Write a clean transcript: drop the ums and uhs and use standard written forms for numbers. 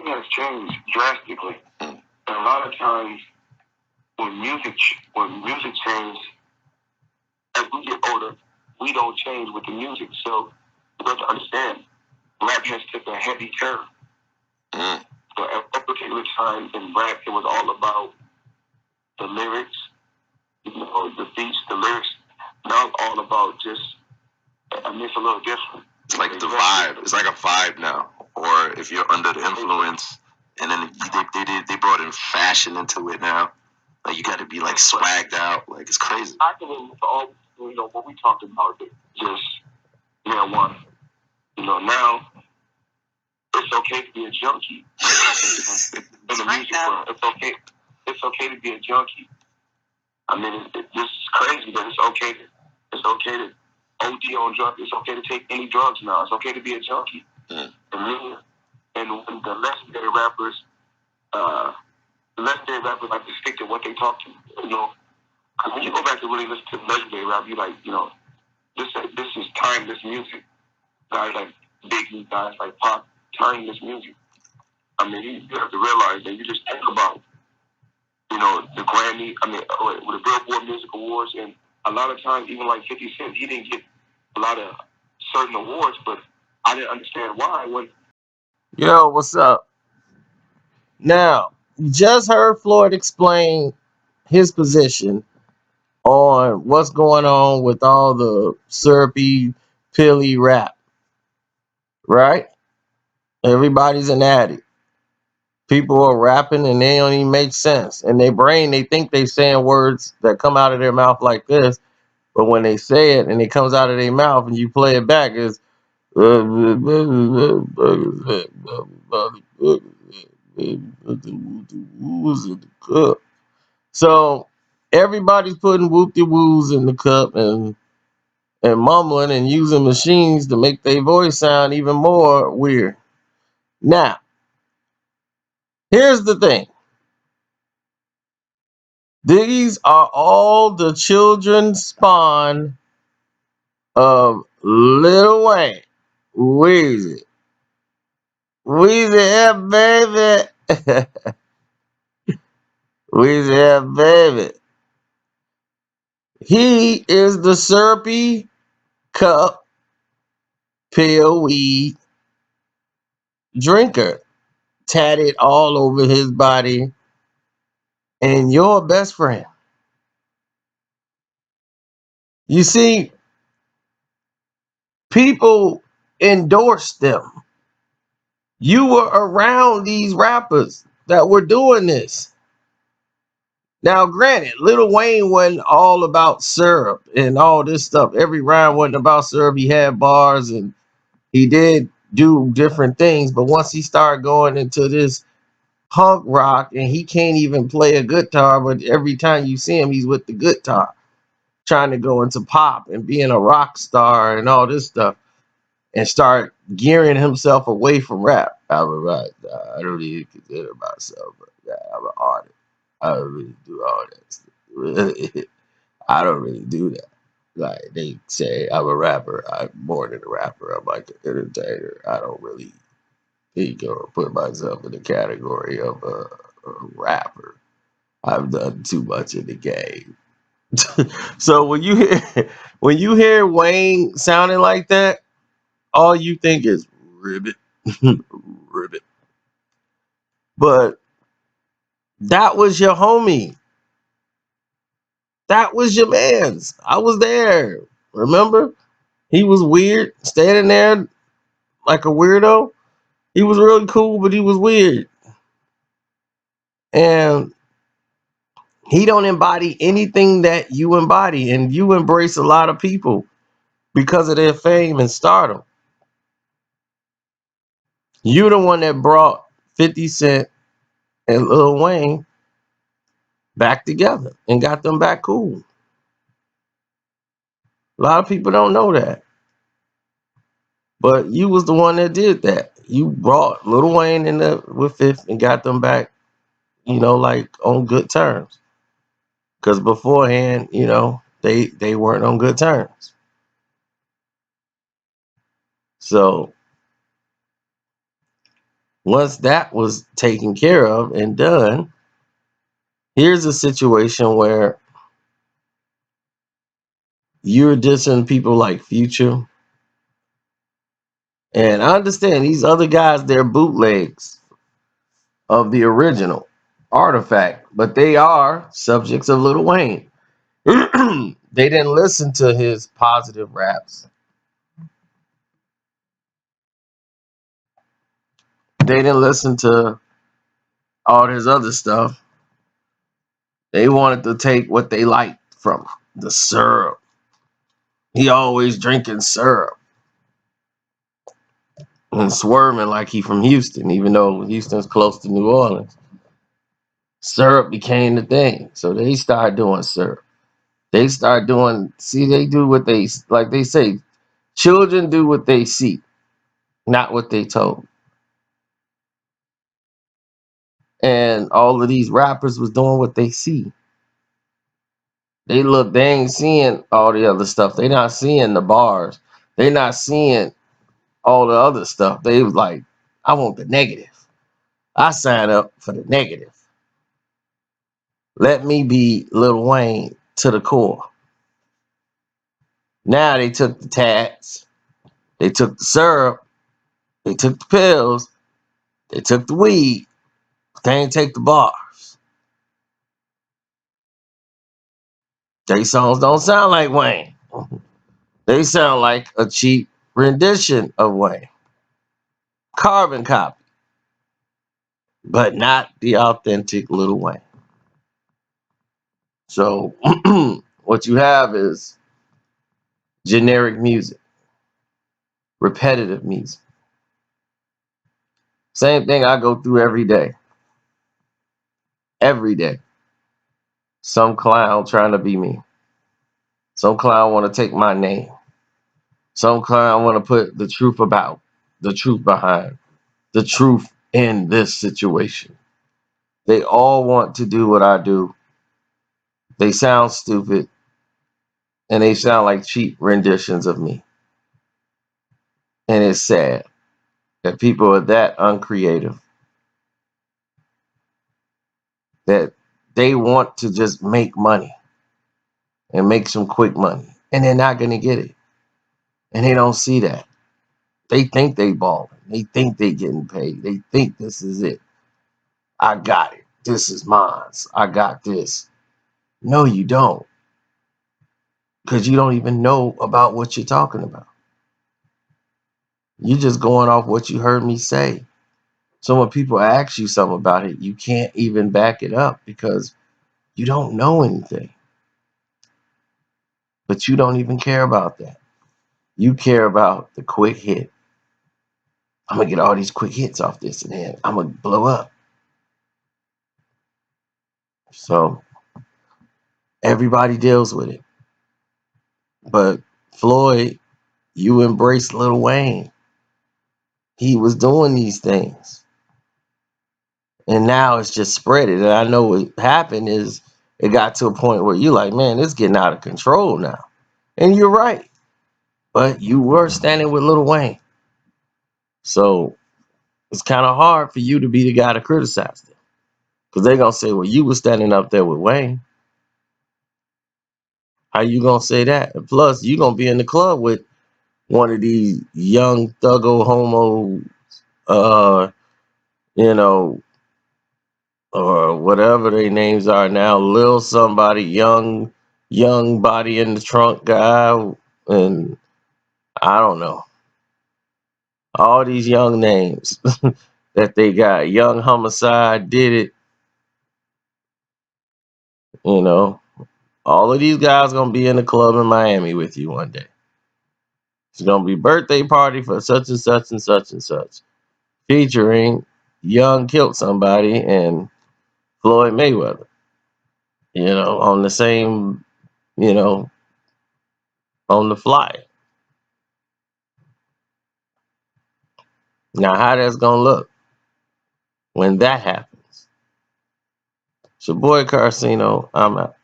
game has changed drastically. And a lot of times when music changes, as we get older, we don't change with the music. So you have to understand, rap has taken a heavy turn. So at that particular time in rap, it was all about the lyrics, the beats, the lyrics. Now it's all about just, it's a little different. It's like the vibe. It's like a vibe now. Or if you're under the influence, and then they brought in fashion into it now. Like you got to be like swagged out. Like it's crazy. I can relate to all, what we talked about. Just marijuana. Now it's okay to be a junkie in the music world. It's okay to be a junkie. I mean, this is crazy, but it's okay to OD on drugs. It's okay to take any drugs now. It's okay to be a junkie. And when the legendary rappers like to stick to what they talk to, because when you go back to really listen to legendary rap, you like, this is timeless music. Guys like Biggie, guys like Pop, timeless music. I mean, you have to realize that you just think about, the Grammy, with the Billboard Music Awards, and a lot of times, even like 50 Cent, he didn't get a lot of certain awards, but I didn't understand why. Yo, what's up? Now, you just heard Floyd explain his position on what's going on with all the syrupy, pilly rap, right? Everybody's an addict. People are rapping and they don't even make sense. In their brain, they think they're saying words that come out of their mouth like this, but when they say it and it comes out of their mouth and you play it back, it's so everybody's putting whoop-de-woos in the cup and mumbling and using machines to make their voice sound even more weird. Now, here's the thing. These are all the children spawn of Lil Wayne. Weezy. Weezy, yeah, baby. Weezy, yeah, baby. He is the syrupy cup pill weed drinker, tatted all over his body, and your best friend. You see, people endorsed them. You were around these rappers that were doing this. Now, granted, Lil Wayne wasn't all about syrup and all this stuff. Every rhyme wasn't about syrup. He had bars and he did do different things. But once he started going into this punk rock and he can't even play a guitar, but every time you see him, he's with the guitar, trying to go into pop and being a rock star and all this stuff, and start gearing himself away from rap. I'm a rock star. I don't even consider myself I'm an artist. I don't really do all that stuff. I don't really do that. Like they say, I'm a rapper. I'm more than a rapper. I'm like an entertainer. I don't really think or put myself in the category of a rapper. I've done too much in the game. So when you hear Wayne sounding like that, all you think is ribbit, ribbit. But that was your homie. That was your man's. I was there. Remember? He was weird, standing there like a weirdo. He was really cool, but he was weird. And he don't embody anything that you embody. And you embrace a lot of people because of their fame and stardom. You the one that brought 50 Cent and Lil Wayne back together and got them back cool. A lot of people don't know that. But you was the one that did that. You brought Lil Wayne in the with Fifth and got them back, like on good terms. Because beforehand, they weren't on good terms. So Once that was taken care of and done, here's a situation where you're dissing people like Future. And I understand these other guys, they're bootlegs of the original artifact, but they are subjects of Lil Wayne. They didn't listen to his positive raps. They didn't listen to all his other stuff. They wanted to take what they liked from the syrup. He always drinking syrup and swerving like he from Houston, even though Houston's close to New Orleans. Syrup became the thing. So they started doing syrup. They start doing, see, they do what they, like they say, children do what they see, not what they told. And all of these rappers was doing what they see. They ain't seeing all the other stuff. They not seeing the bars. They not seeing all the other stuff. They was like, I want the negative. I sign up for the negative. Let me be Lil Wayne to the core. Now they took the tats, they took the syrup, they took the pills, they took the weed, but they ain't take the bars. They songs don't sound like Wayne. They sound like a cheap rendition of Wayne. Carbon copy, but not the authentic Lil Wayne. So what you have is generic music, repetitive music. Same thing I go through every day. Every day. Some clown trying to be me. Some clown want to take my name. Some clown want to put the truth about, the truth behind, the truth in this situation. They all want to do what I do. They sound stupid and they sound like cheap renditions of me. And it's sad that people are that uncreative, that they want to just make money and make some quick money. And they're not going to get it. And they don't see that. They think they balling. They think they getting paid. They think this is it. I got it. This is mine. I got this. No, you don't. Because you don't even know about what you're talking about. You're just going off what you heard me say. So when people ask you something about it, you can't even back it up because you don't know anything. But you don't even care about that. You care about the quick hit. I'm going to get all these quick hits off this and then I'm going to blow up. So everybody deals with it. But Floyd, you embraced Lil Wayne. He was doing these things. And now it's just spread it. And I know what happened is it got to a point where you're like, man, it's getting out of control now. And you're right. But you were standing with Lil Wayne. So it's kind of hard for you to be the guy to criticize them. Because they're going to say, well, you were standing up there with Wayne. How you going to say that? And plus, you're going to be in the club with one of these young thuggo homo, you know, or whatever their names are now, Lil somebody, young body in the trunk guy, and I don't know. All these young names that they got. Young Homicide did it, you know. All of these guys gonna be in the club in Miami with you one day. It's gonna be birthday party for such and such and such and such, featuring Young Killed Somebody and Floyd Mayweather. You know, on the same, you know, on the flyer. Now, how that's gonna look when that happens? It's your boy Carcino. I'm out.